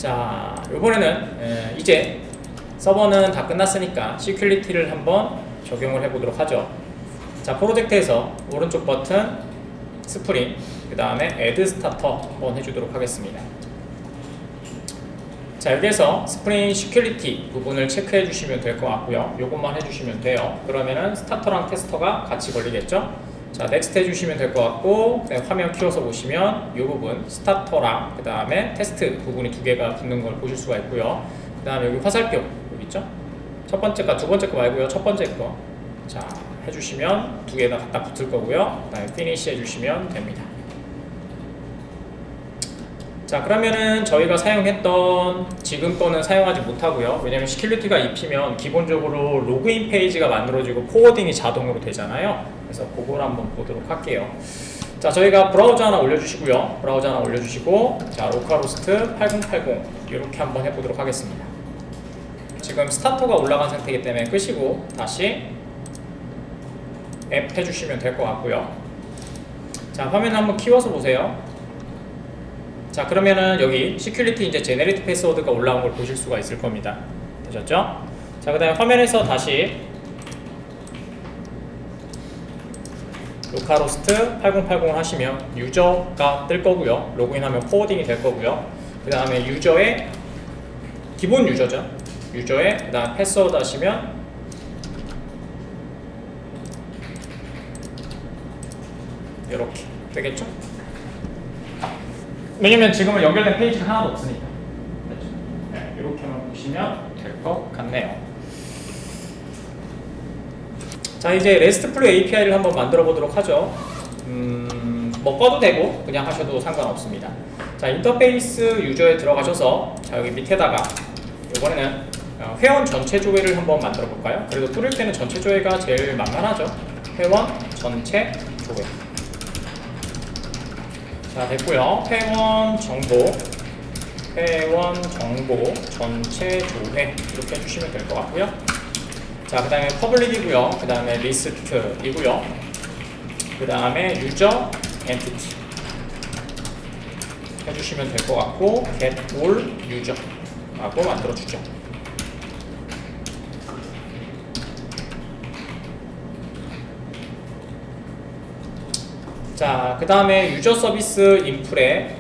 자, 이번에는 이제 서버는 다 끝났으니까 시큐리티를 한번 적용을 해보도록 하죠. 자, 프로젝트에서 오른쪽 버튼 스프링, 그 다음에 Add Starter 한번 해주도록 하겠습니다. 자, 여기에서 스프링 시큐리티 부분을 체크해 주시면 될 것 같고요. 요것만 해주시면 돼요. 그러면은 스타터랑 테스터가 같이 걸리겠죠. 자, 넥스트 해주시면 될 것 같고, 화면 키워서 보시면 이 부분 스타터랑 그 다음에 테스트 부분이 두 개가 붙는 걸 보실 수가 있고요. 그 다음에 여기 화살표 여기 있죠. 첫 번째 거, 두 번째 거 말고요. 첫 번째 거. 자, 해주시면 두 개가 갖다 붙을 거고요. 그 다음에 피니시 해주시면 됩니다. 자, 그러면은 저희가 사용했던 지금 거는 사용하지 못하고요. 왜냐면 시큐리티가 입히면 기본적으로 로그인 페이지가 만들어지고 포워딩이 자동으로 되잖아요. 그래서 그걸 한번 보도록 할게요. 자, 저희가 브라우저 하나 올려주시고요. 브라우저 하나 올려주시고, 자, 로컬호스트 8080 이렇게 한번 해보도록 하겠습니다. 지금 스타터가 올라간 상태이기 때문에 끄시고 다시 앱 해주시면 될 것 같고요. 자, 화면 한번 키워서 보세요. 자, 그러면은 여기 시큐리티 이제 제네레이트 패스워드가 올라온 걸 보실 수가 있을 겁니다. 되셨죠? 자, 그 다음에 화면에서 다시 로컬호스트 8080을 하시면 유저가 뜰 거고요. 로그인하면 포워딩이 될 거고요. 그 다음에 유저의 기본 유저죠. 유저의 그 다음 패스워드 하시면 이렇게 되겠죠? 왜냐면 지금은 연결된 페이지가 하나도 없으니까. 그렇죠? 네, 이렇게만 보시면 될 것 같네요. 자, 이제 RESTful API를 한번 만들어 보도록 하죠. 뭐 꺼도 되고 그냥 하셔도 상관없습니다. 자, 인터페이스 유저에 들어가셔서 자, 여기 밑에다가 이번에는 회원 전체 조회를 한번 만들어 볼까요? 그래도 뚫을 때는 전체 조회가 제일 만만하죠. 회원 전체 조회. 자, 됐고요. 회원 정보 전체 조회 이렇게 해주시면 될 것 같고요. 자, 그 다음에 퍼블릭이고요. 그 다음에 리스트이고요. 그 다음에 유저 엔티티 해주시면 될 것 같고, get all user 라고 만들어주죠. 자, 그 다음에 유저 서비스 인풀에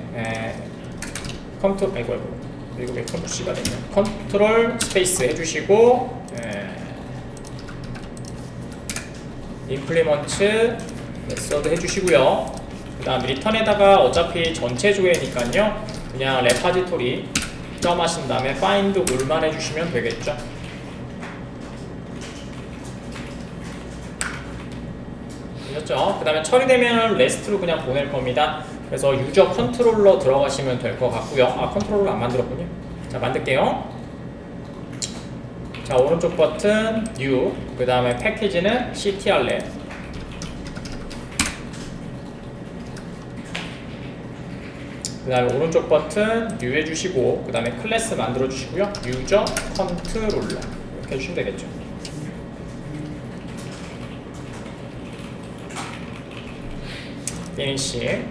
이거 왜 컨트롤 C가 됐냐? 컨트롤 스페이스 해주시고, 임플리먼트 메서드 해주시고요. 그 다음 리턴에다가 어차피 전체 조회니까요, 그냥 레파지토리 점 하신 다음에 find all만 해주시면 되겠죠. 되셨죠? 그 다음에 처리되면 REST로 그냥 보낼 겁니다. 그래서 유저 컨트롤러 들어가시면 될 것 같고요. 아, 컨트롤러 안 만들었군요. 자, 만들게요. 자, 오른쪽 버튼 New, 그 다음에 패키지는 CTRLab. 그 다음에 오른쪽 버튼 New 해주시고, 그 다음에 클래스 만들어 주시고요. 유저 컨트롤러 이렇게 해주시면 되겠죠. 피니시.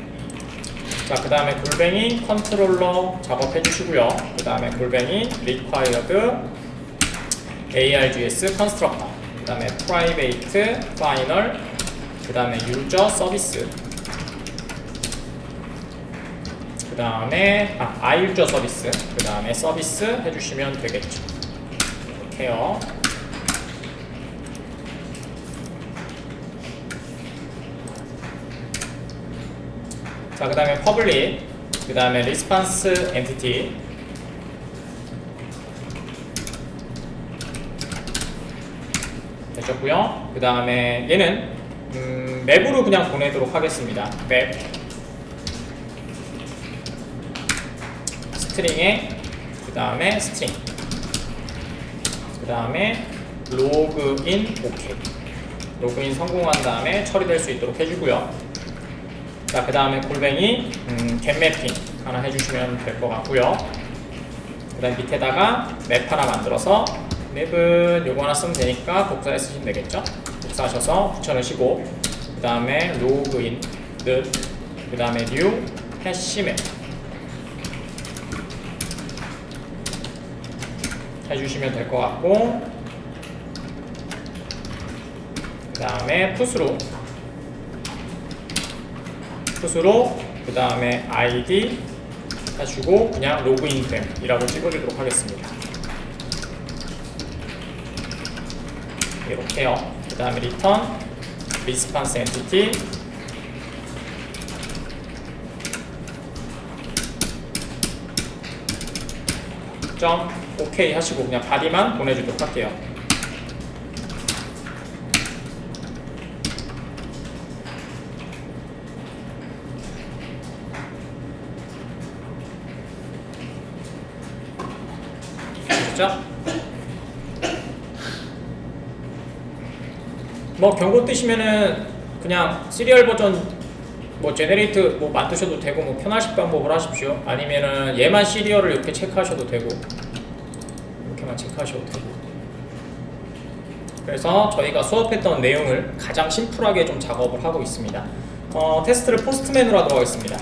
자, 그 다음에 골뱅이 컨트롤러 작업해 주시고요. 그 다음에 골뱅이 required args constructor, 그 다음에 private final, 그 다음에 user service, 그 다음에 iuser service, 그 다음에 서비스 해주시면 되겠죠. 이렇게요. 자, 그 다음에 public, 그 다음에 response entity, 되셨고요. 그 다음에 얘는 맵으로 그냥 보내도록 하겠습니다. 맵 스트링에 그 다음에 스트링, 그 다음에 로그인 오케이. 로그인 성공한 다음에 처리될 수 있도록 해주고요. 자, 그 다음에 골뱅이 getMapping 하나 해주시면 될 것 같고요. 그 다음 밑에다가 맵 하나 만들어서 맵은 요거 하나 쓰면 되니까 복사해 쓰시면 되겠죠. 복사하셔서 붙여넣으시고, 그 다음에 로그인 그 다음에 new 해시맵, 해주시면 될 것 같고, 그 다음에 풋으로 그 다음에 ID 해주고 그냥 로그인됨이라고 찍어주도록 하겠습니다. 이렇게요. 그 다음에 return response entity 점 OK 하시고 그냥 바디만 보내주도록 할게요. 뭐 경고 뜨시면은 그냥 시리얼 버전 뭐 제네레이트 뭐 만드셔도 되고 뭐 편하실 방법을 하십시오. 아니면은 얘만 시리얼을 이렇게 체크하셔도 되고 이렇게만 체크하셔도 되고. 그래서 저희가 수업했던 내용을 가장 심플하게 좀 작업을 하고 있습니다. 테스트를 포스트맨으로 하도록 하겠습니다.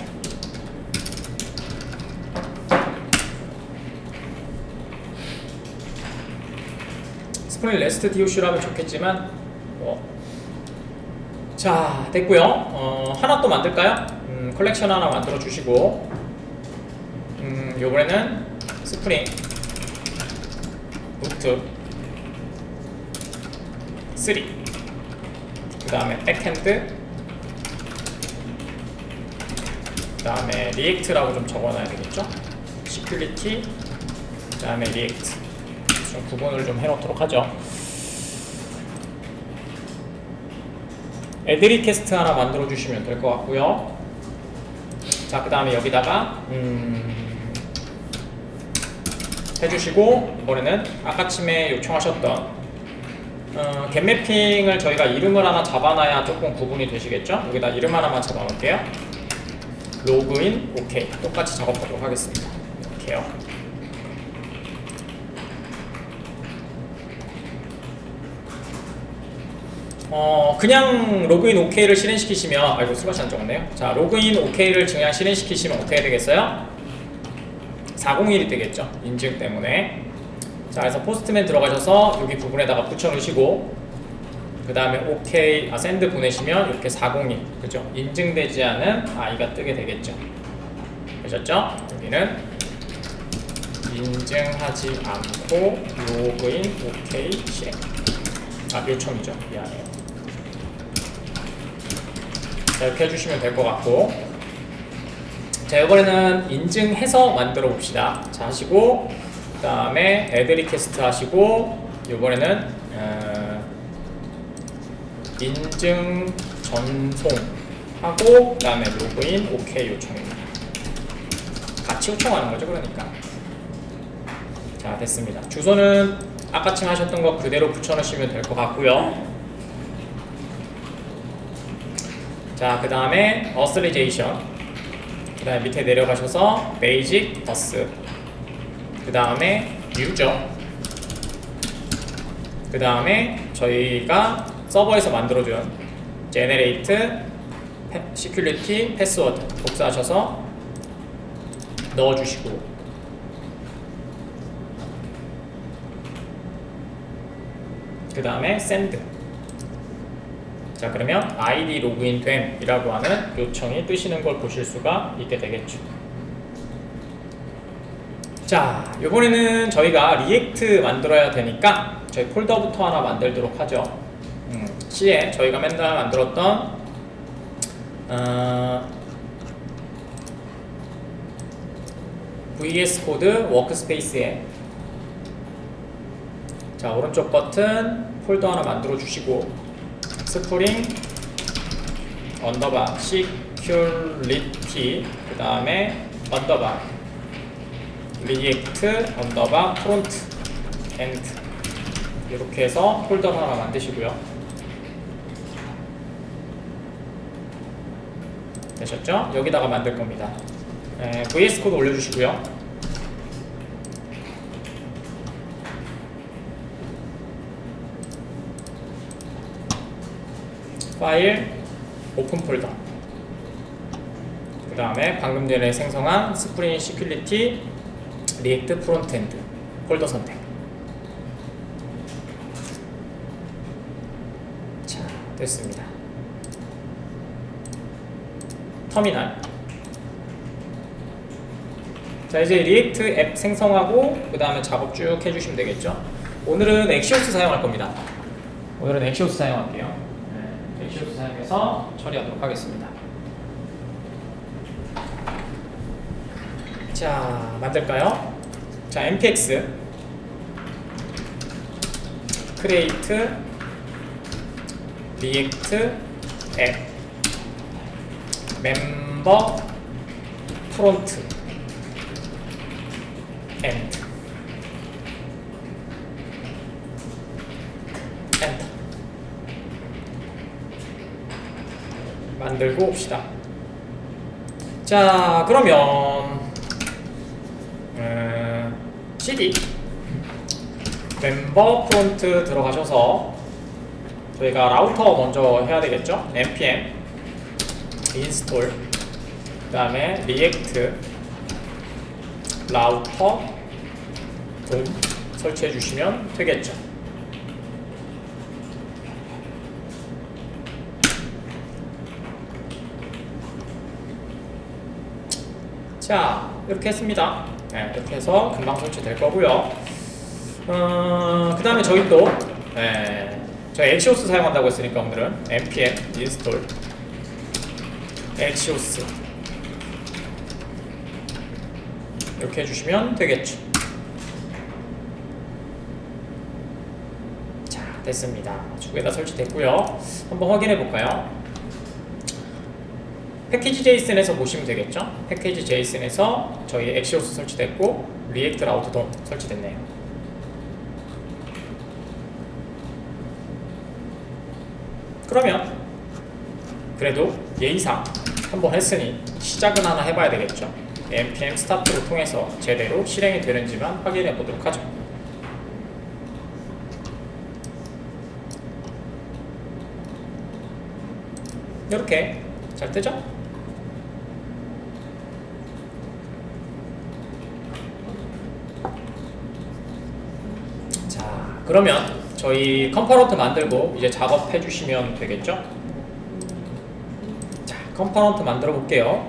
스프링 레스트 DOC로 하면 좋겠지만 자 됐고요. 하나 또 만들까요? 컬렉션 하나 만들어 주시고 요번에는 스프링 루트 3 그 다음에 백핸드 그 다음에 리액트라고 좀 적어놔야 되겠죠? 시큐리티 그 다음에 리액트 좀 구분을 좀 해놓도록 하죠. 애드리 캐스트 하나 만들어 주시면 될 것 같고요. 자, 그 다음에 여기다가 해주시고 이번에는 아까쯤에 요청하셨던 겟매핑을 저희가 이름을 하나 잡아놔야 조금 구분이 되시겠죠? 여기다 이름 하나만 잡아놓을게요. 로그인 OK 똑같이 작업하도록 하겠습니다. 이렇게요. 그냥 로그인 OK를 실행시키시면 아이고 수고하시 안 적었네요. 자, 로그인 OK를 그냥 실행시키시면 어떻게 되겠어요? 401이 되겠죠. 인증 때문에. 자, 그래서 포스트맨 들어가셔서 여기 부분에다가 붙여 놓으시고 그 다음에 OK, 샌드 보내시면 이렇게 401 그죠? 인증되지 않은 I가 뜨게 되겠죠. 되셨죠? 여기는 인증하지 않고 로그인 OK 실행. 요청이죠. 미안해요. 자, 이렇게 해주시면 될 것 같고, 자, 이번에는 인증해서 만들어 봅시다. 자, 하시고 그 다음에 애드 리퀘스트 하시고 이번에는 인증 전송하고 그 다음에 로그인 OK 요청입니다. 같이 요청하는 거죠. 그러니까 자, 됐습니다. 주소는 아까쯤 하셨던 거 그대로 붙여놓으시면 될 것 같고요. 자, 그 다음에 어스리제이션 그 다음에 밑에 내려가셔서 베이직 버스 그 다음에 유저 그 다음에 저희가 서버에서 만들어준 제네레이트 시큐리티 패스워드 복사하셔서 넣어주시고 그 다음에 send. 자, 그러면 ID 로그인 됨이라고 하는 요청이 뜨시는 걸 보실 수가 있게 되겠죠. 자, 이번에는 저희가 리액트 만들어야 되니까 저희 폴더부터 하나 만들도록 하죠. C에 저희가 맨날 만들었던 VS 코드 워크스페이스에 자, 오른쪽 버튼 폴더 하나 만들어 주시고 스프링 언더바 시큐리티 그 다음에 언더바 리액트 언더바 프론트 엔드 이렇게 해서 폴더 하나 만드시고요. 되셨죠? 여기다가 만들 겁니다. VS 코드 올려주시고요. 파일 오픈 폴더 그 다음에 방금 전에 생성한 스프링 시큐리티 리액트 프론트엔드 폴더 선택 됐습니다. 터미널. 자, 이제 리액트 앱 생성하고 그 다음에 작업 쭉 해주시면 되겠죠. 오늘은 엑시오스 사용할 겁니다. 오늘은 엑시오스 사용할게요. 네, 엑시오스 사용해서 처리하도록 하겠습니다. 자, 만들까요? 자, npx create react app member front end 엔터 만들고 옵시다. 자, 그러면 cd 멤버 프론트 들어가셔서 저희가 라우터 먼저 해야 되겠죠. npm install 그 다음에 react 라우터 돔 설치해 주시면 되겠죠. 자, 이렇게 했습니다. 네, 이렇게 해서 금방 설치될 거고요. 그 다음에 저희 또 저희 엑시오스 사용한다고 했으니까 오늘은 npm install 엑시오스 이렇게 해주시면 되겠죠. 자, 됐습니다. 두 개 다 설치됐고요. 한번 확인해 볼까요? 패키지 제이슨에서 보시면 되겠죠. 패키지 제이슨에서 저희 엑시오스 설치됐고 리액트 라우터 돔 설치됐네요. 그러면 그래도 예의상 한번 했으니 시작은 하나 해봐야 되겠죠. npm 스타트를 통해서 제대로 실행이 되는지만 확인해 보도록 하죠. 이렇게 잘 뜨죠? 자, 그러면 저희 컴포넌트 만들고 이제 작업해 주시면 되겠죠? 자, 컴포넌트 만들어 볼게요.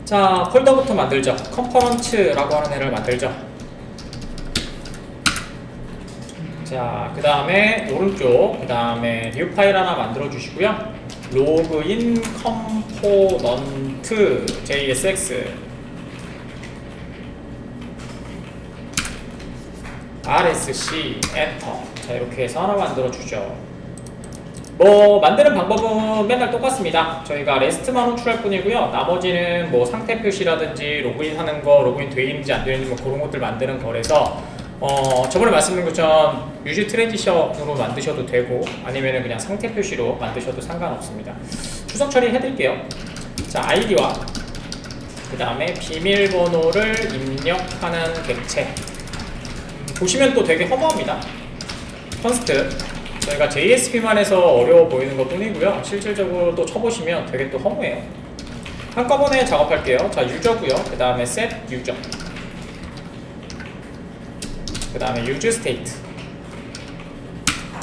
자, 폴더부터 만들죠. 컴포넌트라고 하는 애를 만들죠. 자, 그 다음에 오른쪽, 그 다음에 뉴 파일 하나 만들어 주시고요. 로그인 컴포넌트 JSX RSC 엔터. 자, 이렇게 해서 하나 만들어 주죠. 뭐 만드는 방법은 맨날 똑같습니다. 저희가 레스트만 호출할 뿐이고요. 나머지는 뭐 상태 표시라든지 로그인 하는 거, 로그인 돼 있는지 안 돼 있는지 뭐 그런 것들 만드는 거라서 저번에 말씀드린 것처럼 유즈 트랜지션으로 만드셔도 되고 아니면은 그냥 상태 표시로 만드셔도 상관없습니다. 추석 처리 해드릴게요. 자, 아이디와 그 다음에 비밀번호를 입력하는 객체. 보시면 또 되게 허무합니다. 컨스트 저희가 JSP만 해서 어려워 보이는 것 뿐이고요. 실질적으로 또 쳐보시면 되게 또 허무해요. 한꺼번에 작업할게요. 자, 유저고요. 그 다음에 set 유저, 그 다음에 use state.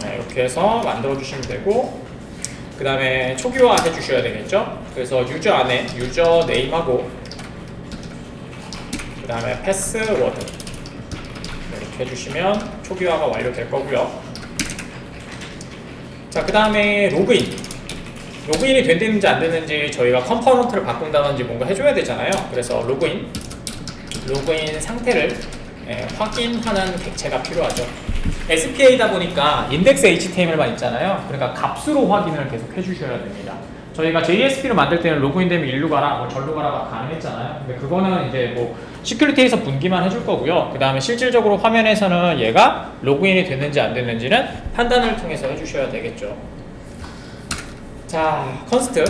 네, 이렇게 해서 만들어 주시면 되고 그 다음에 초기화 해주셔야 되겠죠. 그래서 유저 안에 유저 네임하고 그 다음에 패스워드 이렇게 해주시면 초기화가 완료될 거고요. 자, 그 다음에 로그인이 됐는지 안 됐는지 저희가 컴포넌트를 바꾼다든지 뭔가 해줘야 되잖아요. 그래서 로그인 상태를 확인하는 객체가 필요하죠. SPA다 보니까 인덱스 HTML만 있잖아요. 그러니까 값으로 확인을 계속 해주셔야 됩니다. 저희가 JSP를 만들 때는 로그인 되면 일로 가라, 뭐 절로 가라가 가능했잖아요. 근데 그거는 이제 뭐 시큐리티에서 분기만 해줄 거고요. 그 다음에 실질적으로 화면에서는 얘가 로그인이 됐는지 안 됐는지는 판단을 통해서 해주셔야 되겠죠. 자, 컨스트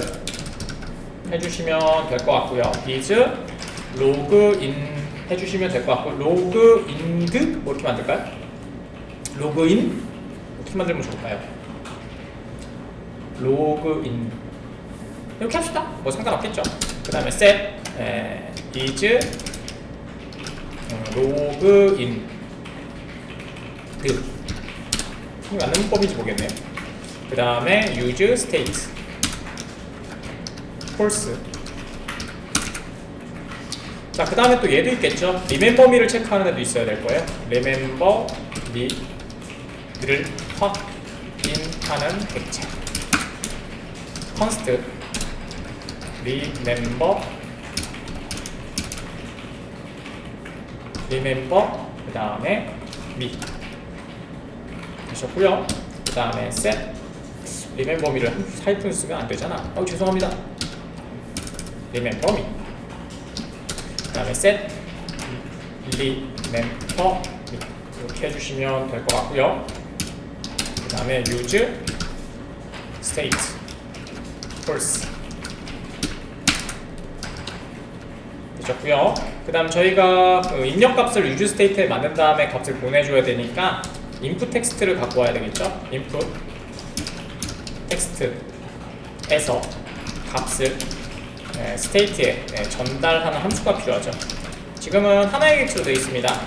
해주시면 될 것 같고요. is 로그인 해주시면 될 것 같고 로그인드 뭐 이렇게 만들까요? 로그인 어떻게 만들면 좋을까요? 로그인 이렇게 합시다. 뭐 상관없겠죠. 그 다음에 set is 로그인 이 맞는 문법인지 모르겠네요. 그 다음에 use state false. 자, 그 다음에 또 얘도 있겠죠. remember me를 체크하는 애도 있어야 될 거예요. remember me를 확인하는 객체. const remember 그 다음에 me 되셨고요. 그 다음에 set remember me를 하이픈 쓰면 안 되잖아. 죄송합니다. remember me. 그 다음에 set remember me 이렇게 해주시면 될 것 같고요. 그 다음에 use state false 되셨고요. 그 다음 저희가 입력값을 use state에 만든 다음에 값을 보내줘야 되니까 input 텍스트를 갖고 와야 되겠죠. input 텍스트에서 값을 state에 전달하는 함수가 필요하죠. 지금은 하나의 객체로 되어 있습니다.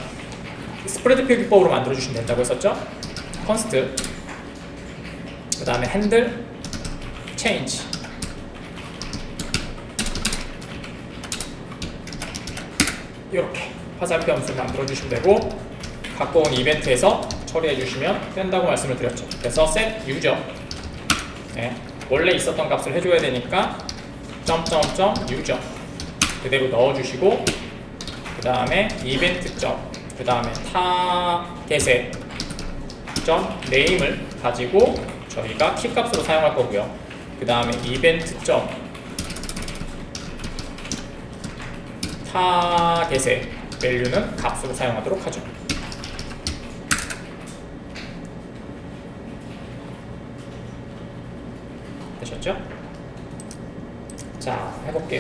스프레드 표기법으로 만들어주시면 된다고 했었죠. const 그 다음에 handle change 이렇게 화살표 함수를 만들어주시면 되고 갖고 온 이벤트에서 처리해주시면 된다고 말씀을 드렸죠. 그래서 set user 원래 있었던 값을 해줘야 되니까 점점점 user 그대로 넣어주시고 그 다음에 이벤트 그 다음에 타겟의 점 name을 가지고 저희가 키 값으로 사용할 거고요. 그 다음에 이벤트 점 타겟의 value는 값으로 사용하도록 하죠. 되셨죠? 자, 해볼게요.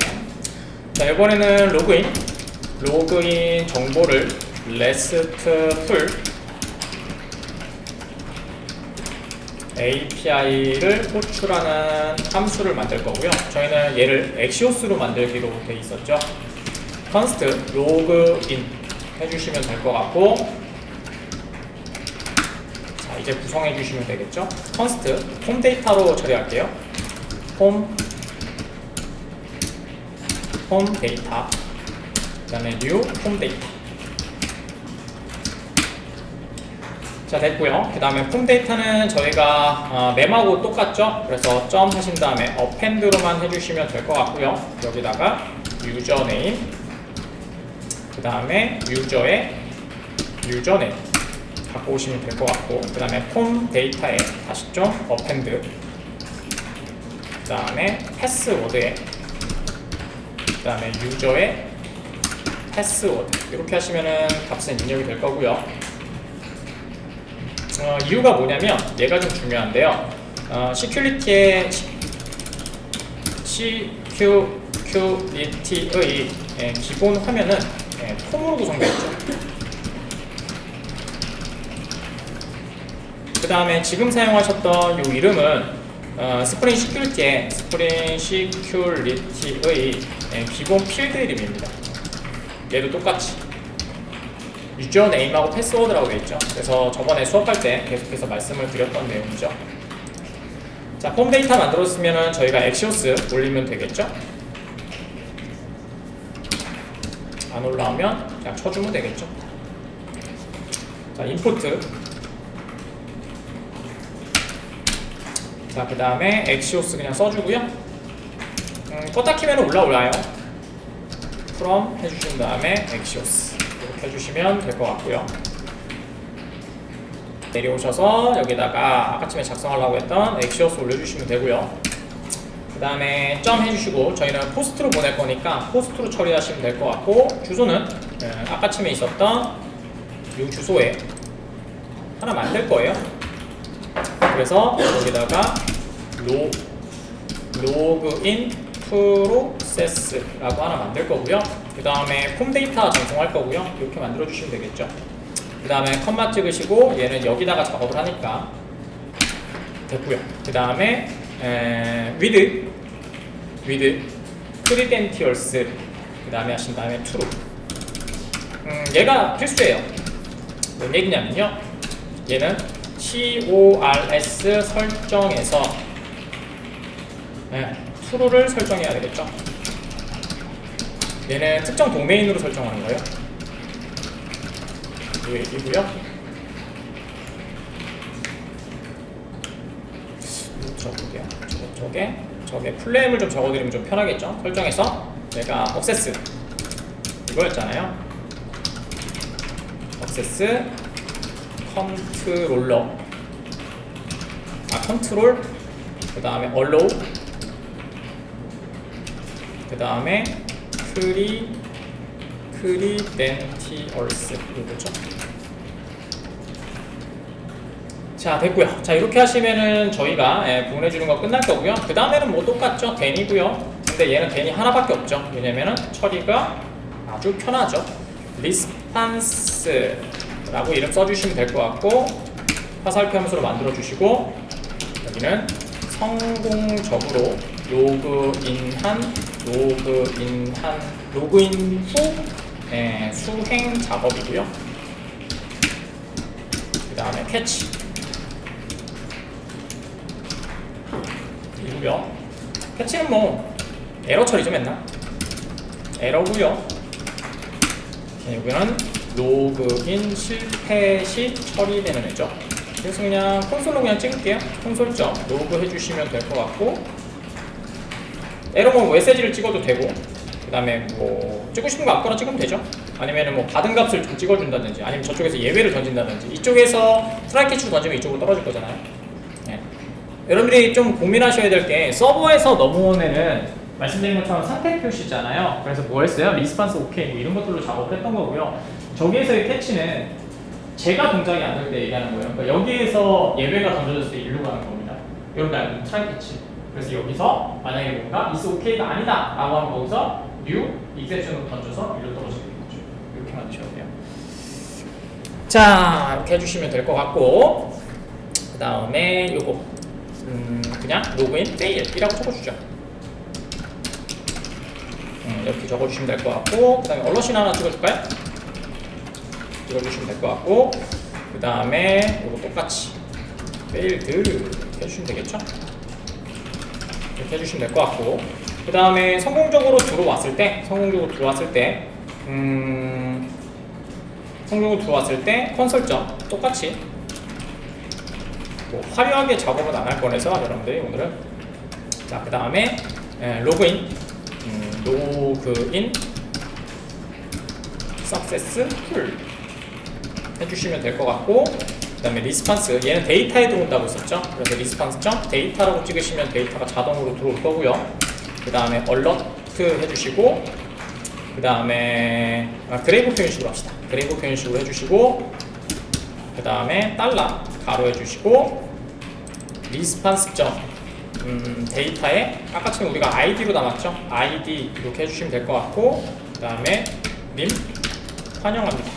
자, 이번에는 로그인 정보를 RESTful API를 호출하는 함수를 만들 거고요. 저희는 얘를 Axios로 만들기로 돼 있었죠. const login 해주시면 될 것 같고, 자, 이제 구성해 주시면 되겠죠. const 폼 데이터로 처리할게요. 폼 데이터 그 다음에 new 폼 데이터. 자, 됐고요. 그 다음에 폼 데이터는 저희가 맴하고 똑같죠. 그래서 점 하신 다음에 append로만 해주시면 될 것 같고요. 여기다가 유저네임 그 다음에 유저의 유저네임 갖고 오시면 될 것 같고, 그 다음에 폼 데이터에 다시 좀 append 그 다음에 패스워드에 그 다음에 유저의 패스워드 이렇게 하시면은 값은 입력이 될 거고요. 이유가 뭐냐면 얘가 좀 중요한데요. 시큐리티의 기본 화면은 폼으로 구성되어 있죠. 그 다음에 지금 사용하셨던 이 이름은 스프링 시큐리티의 기본 필드 이름입니다. 얘도 똑같이 유저네임하고 패스워드라고 되어 있죠. 그래서 저번에 수업할 때 계속해서 말씀을 드렸던 내용이죠. 자, 폼 데이터 만들었으면 저희가 엑시오스 올리면 되겠죠. 안 올라오면 그냥 쳐주면 되겠죠. 자, 인포트. 자, 그 다음에 엑시오스 그냥 써주고요. 껐다 키면 올라와요. from 해주신 다음에 엑시오스 이렇게 해주시면 될 것 같고요. 내려오셔서 여기다가 아까쯤에 작성하려고 했던 엑시오스 올려주시면 되고요. 그 다음에 점 해주시고, 저희는 포스트로 보낼 거니까 포스트로 처리하시면 될 것 같고, 주소는 아까쯤에 있었던 이 주소에 하나 만들 거예요. 그래서 여기다가 로그인 프로세스라고 하나 만들 거고요. 그 다음에 폼 데이터 전송할 거고요. 이렇게 만들어 주시면 되겠죠. 그 다음에 컴마 찍으시고, 얘는 여기다가 작업을 하니까 됐고요. 그 다음에 with credentials 그 다음에 하신 다음에 true. 얘가 필수예요. 뭔 얘기냐면요, 얘는 CORS 설정에서 true를 설정해야 되겠죠. 얘는 특정 도메인으로 설정하는 거예요. 이 얘기고요. 적을게요. 저게 풀네임을 좀 적어드리면 좀 편하겠죠. 설정해서 내가 억세스 이거였잖아요. 억세스 컨트롤러 컨트롤 그 다음에 allow 그 다음에 credentials 이거죠. 자, 됐고요. 자, 이렇게 하시면은 저희가 보내주는 거 끝날 거고요. 그 다음에는 뭐 똑같죠. den이고요. 근데 얘는 den이 하나밖에 없죠. 왜냐면은 처리가 아주 편하죠. response라고 이름 써주시면 될 것 같고 화살표 함수로 만들어 주시고 여기는 성공적으로 로그인 후 수행 작업이고요. 그 다음에 캐치 이고요. 캐치는 뭐 에러 처리죠. 맨날 에러고요. 여기는 로그인 실패 시 처리되는 애죠. 그래서 그냥 콘솔로 그냥 찍을게요. 콘솔.log 해주시면 될 것 같고 에러 뭐 메시지를 찍어도 되고 그 다음에 뭐 찍고 싶은 거 아무거나 찍으면 되죠. 아니면은 뭐 받은 값을 좀 찍어준다든지 아니면 저쪽에서 예외를 던진다든지 이쪽에서 트라이 캐치로 던지면 이쪽으로 떨어질 거잖아요. 여러분들이 좀 고민하셔야 될 게 서버에서 넘어온 애는 말씀드린 것처럼 상태 표시잖아요. 그래서 뭐 했어요? 리스판스 오케이 뭐 이런 것들로 작업을 했던 거고요. 저기에서의 캐치는 제가 동작이 안 될 때 얘기하는 거예요. 그러니까 여기에서 예외가 던져졌을 때 일로 가는 겁니다. 이런 게 아니고 트라이 캐치. 그래서 여기서 만약에 뭔가 is okay가 아니다 라고 하면 거기서 new exception으로 던져서 일로 떨어지게 되는 거죠. 이렇게 만드셔야 돼요. 자, 이렇게 해주시면 될 것 같고 그 다음에 요거 그냥 로그인 fail이라고 적어주죠. 이렇게 적어주시면 될 것 같고 그 다음에 얼럿이나 하나 찍어줄까요? 찍어주시면 될 것 같고 그 다음에 이거 똑같이 failed 이렇게 해주시면 되겠죠? 이렇게 해주시면 될 것 같고 그 다음에 성공적으로 들어왔을 때 컨설점 똑같이 뭐 화려하게 작업은 안 할 거라서 여러분들이 오늘은 자, 그 다음에 로그인 successful 해주시면 될 것 같고 그 다음에 리스판스 얘는 데이터에 들어온다고 했었죠. 그래서 리스판스점 데이터라고 찍으시면 데이터가 자동으로 들어올 거고요. 그 다음에 alert 해주시고 그 다음에 그레이브 표현식으로 합시다. 그레이브 표현식으로 해주시고 그 다음에 달러 가로 해주시고 리스판스점 데이터에 아까 전에 우리가 id로 담았죠. id 이렇게 해주시면 될 것 같고 그 다음에 님 환영합니다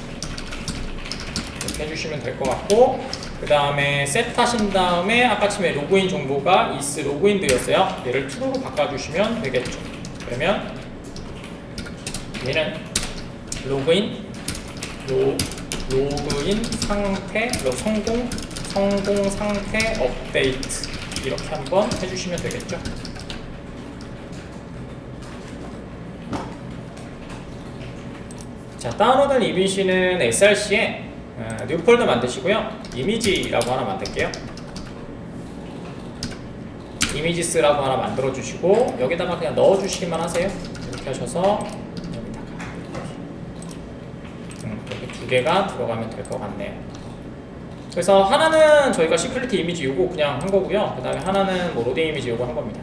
이렇게 해주시면 될 것 같고 그 다음에 set 하신 다음에 아까 전에 로그인 정보가 is logined였어요. 얘를 true로 바꿔주시면 되겠죠. 그러면 얘는 로그인 상태 성공 상태 업데이트 이렇게 한번 해주시면 되겠죠. 자, 다운로드한 이미지는 src에 뉴 폴더 만드시고요. 이미지라고 하나 만들게요. 이미지스라고 하나 만들어 주시고 여기다가 그냥 넣어 주시기만 하세요. 이렇게 하셔서 여기다가 이렇게 두 개가 들어가면 될 것 같네요. 그래서 하나는 저희가 시큐리티 이미지 요거 그냥 한 거고요. 그 다음에 하나는 뭐 로딩 이미지 요거 한 겁니다.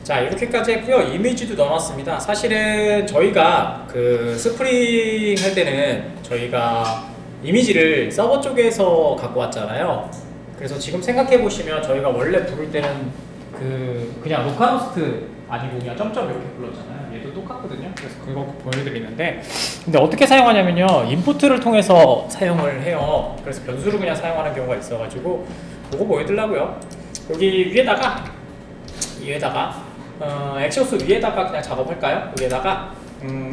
자, 이렇게까지 했고요. 이미지도 넣어놨습니다. 사실은 저희가 그 스프링 할 때는 저희가 이미지를 서버 쪽에서 갖고 왔잖아요. 그래서 지금 생각해 보시면 저희가 원래 부를 때는 그냥 로컬호스트 아니고 그냥 점점 이렇게 불렀잖아요. 얘도 똑같거든요. 그래서 그거 보여드리는데 근데 어떻게 사용하냐면요. 인풋을 통해서 사용을 해요. 그래서 변수를 그냥 사용하는 경우가 있어가지고 그거 보여드리려고요. 여기 위에다가 엑시오스 위에다가 그냥 작업할까요? 위에다가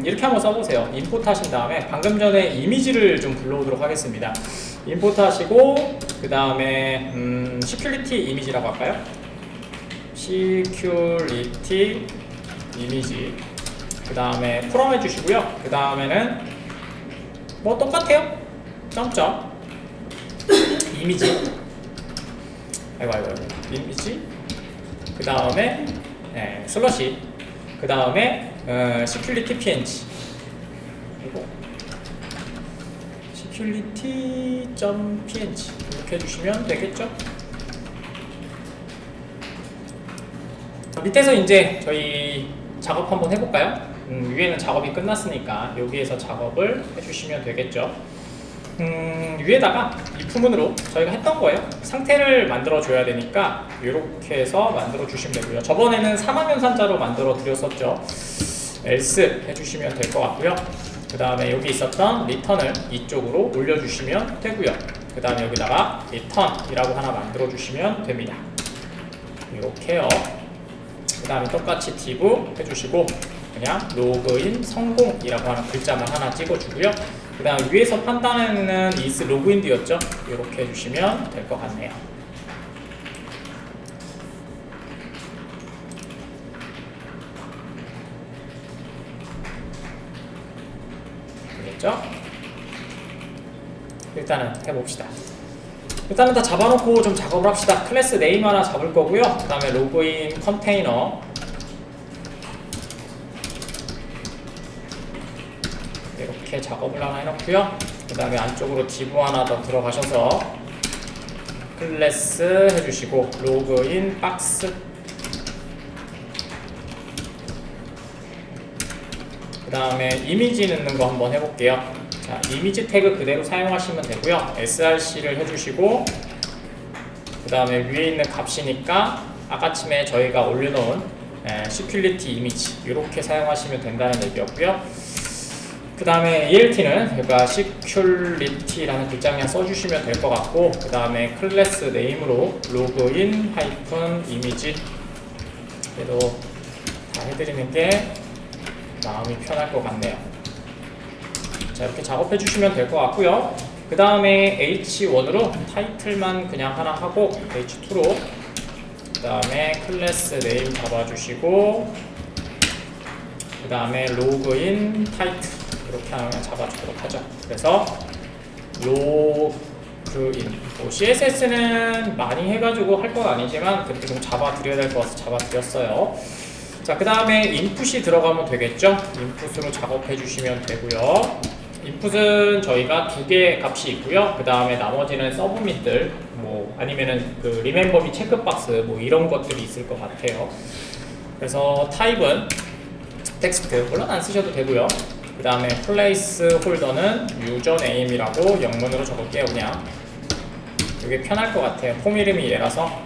이렇게 한번 써보세요. 인풋 하신 다음에 방금 전에 이미지를 좀 불러오도록 하겠습니다. 임포트 하시고 그 다음에 security 이미지라고 할까요? security 이미지 그 다음에 from 해주시고요. 그 다음에는 뭐 똑같아요. 점점 이미지 아이고 이미지 그 다음에 슬러시 그 다음에 security png 그리고 security.png 이렇게 해주시면 되겠죠. 밑에서 이제 저희 작업 한번 해볼까요? 위에는 작업이 끝났으니까 여기에서 작업을 해주시면 되겠죠. 위에다가 이 부분으로 저희가 했던 거예요. 상태를 만들어 줘야 되니까 이렇게 해서 만들어 주시면 되고요. 저번에는 3학년산자로 만들어 드렸었죠. else 해주시면 될 것 같고요. 그 다음에 여기 있었던 return을 이쪽으로 올려주시면 되고요. 그 다음에 여기다가 return이라고 하나 만들어 주시면 됩니다. 이렇게요. 그 다음에 똑같이 div 해주시고 그냥 로그인 성공이라고 하는 글자만 하나 찍어주고요. 그 다음 위에서 판단하는 is logined였죠. 이렇게 해주시면 될 것 같네요. 되겠죠? 일단은 해봅시다. 일단은 다 잡아놓고 좀 작업을 합시다. 클래스 네임 하나 잡을 거고요. 그 다음에 로그인 컨테이너 이렇게 작업을 하나 해놓고요. 그 다음에 안쪽으로 div 하나 더 들어가셔서 클래스 해주시고 로그인 박스 그 다음에 이미지 넣는 거 한번 해볼게요. 자, 이미지 태그 그대로 사용하시면 되고요. src를 해주시고 그 다음에 위에 있는 값이니까 아까쯤에 저희가 올려놓은 security 이미지 이렇게 사용하시면 된다는 얘기였고요. 그 다음에 ELT는 여기가 security라는 글자 그냥 써주시면 될 것 같고 그 다음에 클래스 네임으로 로그인 하이픈 이미지 그래도 다 해드리는 게 마음이 편할 것 같네요. 자, 이렇게 작업해 주시면 될 것 같고요. 그 다음에 H1으로 타이틀만 그냥 하나 하고 H2로 그 다음에 클래스 네임 잡아주시고 그 다음에 로그인 타이틀 이렇게 하나 그냥 잡아주도록 하죠. 그래서 로그인 뭐 CSS는 많이 해가지고 할 건 아니지만 그래도 좀 잡아드려야 될 것 같아서 잡아드렸어요. 자, 그 다음에 인풋이 들어가면 되겠죠. 인풋으로 작업해 주시면 되고요. 인풋은 저희가 두 개의 값이 있고요. 그 다음에 나머지는 서브밋들 뭐 아니면은 그 리멤버 미 체크박스 뭐 이런 것들이 있을 것 같아요. 그래서 타입은 텍스트 물론 안 쓰셔도 되고요. 그 다음에 플레이스 홀더는 유저네임이라고 영문으로 적을게요. 그냥 이게 편할 것 같아요. 폼 이름이 얘라서.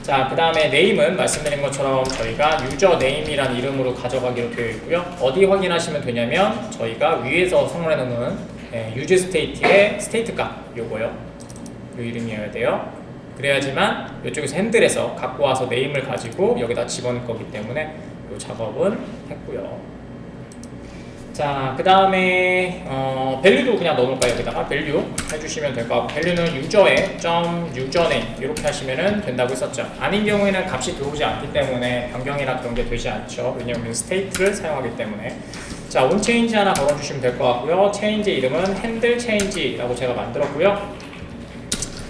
자, 그 다음에 네임은 말씀드린 것처럼 저희가 유저네임이란 이름으로 가져가기로 되어 있고요. 어디 확인하시면 되냐면 저희가 위에서 선물해 놓은 유즈 스테이트의 스테이트 값 요거요. 요 이름이어야 돼요. 그래야지만 이쪽에서 핸들에서 갖고 와서 네임을 가지고 여기다 집어넣을 거기 때문에 이 작업은 했고요. 자, 그 다음에 밸류도 그냥 넣어놓을까요? 여기다가 밸류 해주시면 될 것 같고 밸류는 유저의 .username 이렇게 하시면 된다고 했었죠. 아닌 경우에는 값이 들어오지 않기 때문에 변경이나 그런 게 되지 않죠. 왜냐하면 스테이트를 사용하기 때문에. 자, onChange 하나 걸어주시면 될 것 같고요. change 이름은 handle change라고 제가 만들었고요.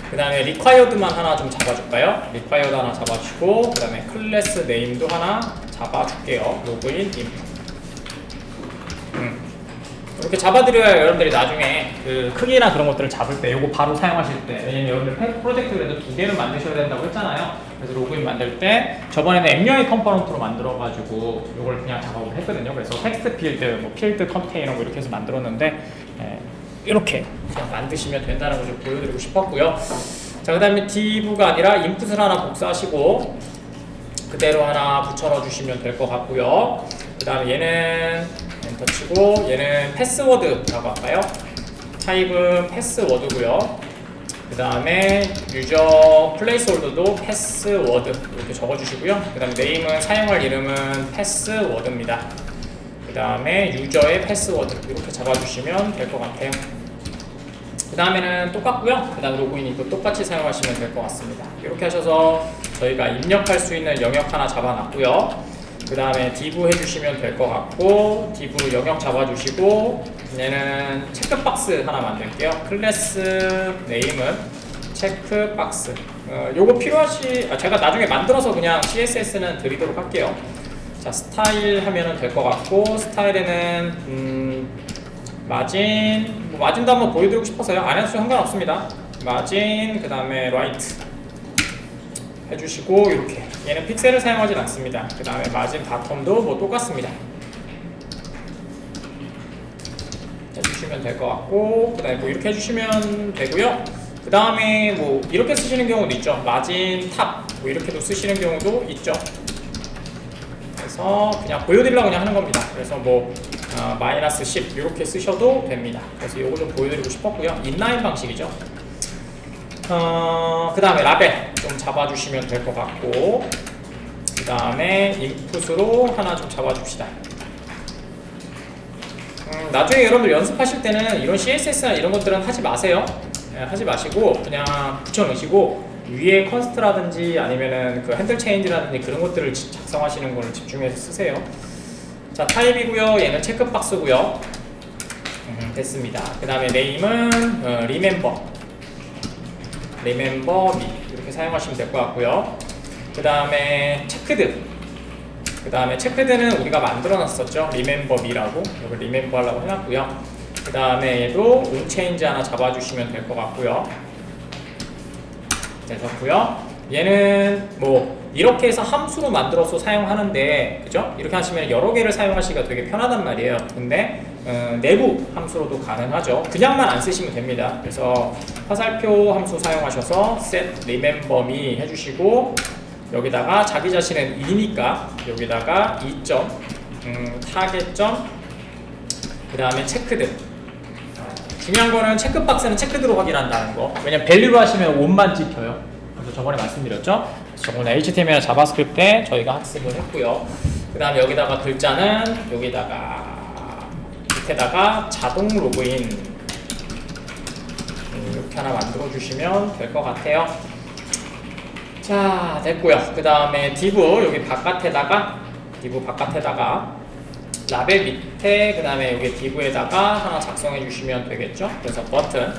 그 다음에 required만 하나 좀 잡아줄까요? required 하나 잡아주고 그 다음에 클래스 네임도 하나 잡아줄게요. 로그인 input 이렇게 잡아드려야 여러분들이 나중에 그 크기나 그런 것들을 잡을 때 이거 바로 사용하실 때 왜냐면 여러분들 팩 프로젝트 그래도 두 개를 만드셔야 된다고 했잖아요. 그래서 로그인 만들 때 저번에는 엠유아이 컴포넌트로 만들어가지고 이걸 그냥 작업을 했거든요. 그래서 텍스트 필드, 뭐 필드 컨테이너 뭐 이렇게 해서 만들었는데 이렇게 그냥 만드시면 된다는 걸 좀 보여드리고 싶었고요. 자, 그 다음에 div가 아니라 인풋을 하나 복사하시고 그대로 하나 붙여 넣어주시면 될 것 같고요. 그 다음에 얘는 엔터 치고 얘는 패스워드라고 할까요? 타입은 패스워드고요. 그 다음에 유저 플레이스홀더도 패스워드 이렇게 적어주시고요. 그 다음에 네임은 사용할 이름은 패스워드입니다. 그 다음에 유저의 패스워드 이렇게 잡아주시면 될 것 같아요. 그 다음에는 똑같고요. 그 다음 로그인이 또 똑같이 사용하시면 될 것 같습니다. 이렇게 하셔서 저희가 입력할 수 있는 영역 하나 잡아놨고요. 그 다음에 div 해주시면 될 것 같고, div 영역 잡아주시고, 얘는 체크박스 하나 만들게요. 클래스 네임은 체크박스. 요거 제가 나중에 만들어서 그냥 CSS는 드리도록 할게요. 자, 스타일 하면은 될 것 같고, 스타일에는 마진도 한번 보여드리고 싶어서요. 안 해도 상관없습니다. 마진, 그 다음에 라이트 해주시고, 이렇게 얘는 픽셀을 사용하지 않습니다. 그 다음에 마진 바텀도 뭐 똑같습니다. 해주시면 될 것 같고, 그 다음에 뭐 이렇게 해주시면 되고요. 그 다음에 뭐 이렇게 쓰시는 경우도 있죠. 마진 탑 뭐 이렇게도 쓰시는 경우도 있죠. 그래서 그냥 보여드리려고 그냥 하는 겁니다. 그래서 뭐 마이너스 10 이렇게 쓰셔도 됩니다. 그래서 이거 좀 보여드리고 싶었고요. 인라인 방식이죠. 그 다음에 라벨 좀 잡아주시면 될 것 같고, 그 다음에 인풋으로 하나 좀 잡아줍시다. 나중에 여러분들 연습하실 때는 이런 CSS나 이런 것들은 하지 마세요. 하지 마시고 그냥 붙여놓으시고, 위에 컨스트라든지 아니면은 그 핸들 체인지라든지 그런 것들을 작성하시는 걸 집중해서 쓰세요. 자, 타입이고요. 얘는 체크박스고요. 됐습니다. 그 다음에 네임은 remember me 이렇게 사용하시면 될 것 같고요. 그 다음에 체크드는 우리가 만들어 놨었죠. remember me라고. 이걸 remember 하려고 해놨고요. 그 다음에 얘도 onChange 하나 잡아주시면 될 것 같고요. 되셨고요. 얘는 뭐 이렇게 해서 함수로 만들어서 사용하는데, 그죠? 이렇게 하시면 여러 개를 사용하시기가 되게 편하단 말이에요. 근데 내부 함수로도 가능하죠. 그냥만 안 쓰시면 됩니다. 그래서 화살표 함수 사용하셔서 set remember me 해주시고, 여기다가 자기 자신은 2니까 여기다가 2점 타겟점, 그 다음에 체크드. 중요한 거는 체크박스는 체크드로 확인한다는 거. 왜냐면 밸류로 하시면 5만 찍혀요. 그래서 저번에 말씀드렸죠. 저번에 HTML, 자바스크립트에 저희가 학습을 했고요. 그 다음에 여기다가 글자는 여기다가 밑에다가 자동 로그인 이렇게 하나 만들어 주시면 될 것 같아요. 자, 됐고요. 그 다음에 div 여기 바깥에다가 라벨 밑에, 그 다음에 여기 div에다가 하나 작성해 주시면 되겠죠. 그래서 버튼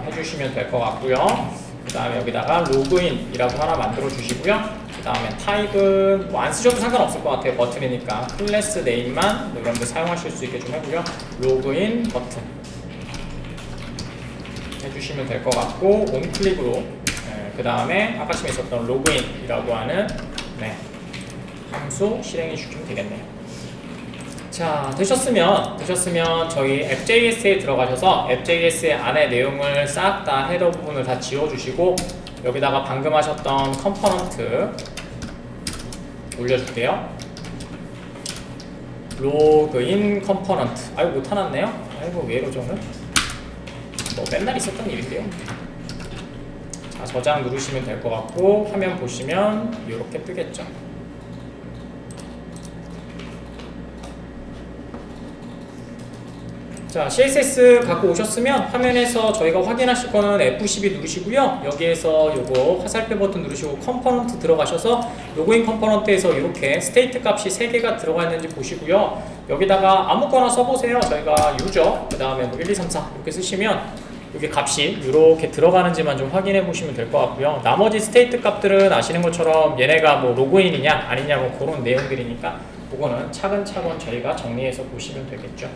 해주시면 될 것 같고요. 그 다음에 여기다가 로그인이라고 하나 만들어 주시고요. 그 다음에 타입은 뭐 안 쓰셔도 상관없을 것 같아요. 버튼이니까 클래스 네임만 여러분들 사용하실 수 있게 좀 해고요. 로그인 버튼 해주시면 될 것 같고, 온클릭으로 그 다음에 아까 전에 있었던 로그인이라고 하는 함수 실행해 주시면 되겠네요. 자, 되셨으면 저희 앱.js에 들어가셔서 앱.js의 안에 내용을 싹 다 헤더 부분을 다 지워주시고, 여기다가 방금 하셨던 컴포넌트 올려줄게요. 로그인 컴포넌트. 아이고, 못 해놨네요. 아이고, 왜 이러죠 오늘? 뭐 맨날 있었던 일인데요. 자, 저장 누르시면 될 것 같고, 화면 보시면 이렇게 뜨겠죠. 자, CSS 갖고 오셨으면 화면에서 저희가 확인하실 거는 F12 누르시고요. 여기에서 요거 화살표 버튼 누르시고 컴포넌트 들어가셔서 로그인 컴포넌트에서 이렇게 스테이트 값이 3개가 들어가 있는지 보시고요. 여기다가 아무거나 써보세요. 저희가 유저, 그 다음에 뭐 1, 2, 3, 4 이렇게 쓰시면 여기 값이 이렇게 들어가는지만 좀 확인해 보시면 될 것 같고요. 나머지 스테이트 값들은 아시는 것처럼 얘네가 뭐 로그인이냐 아니냐 뭐 그런 내용들이니까 그거는 차근차근 저희가 정리해서 보시면 되겠죠.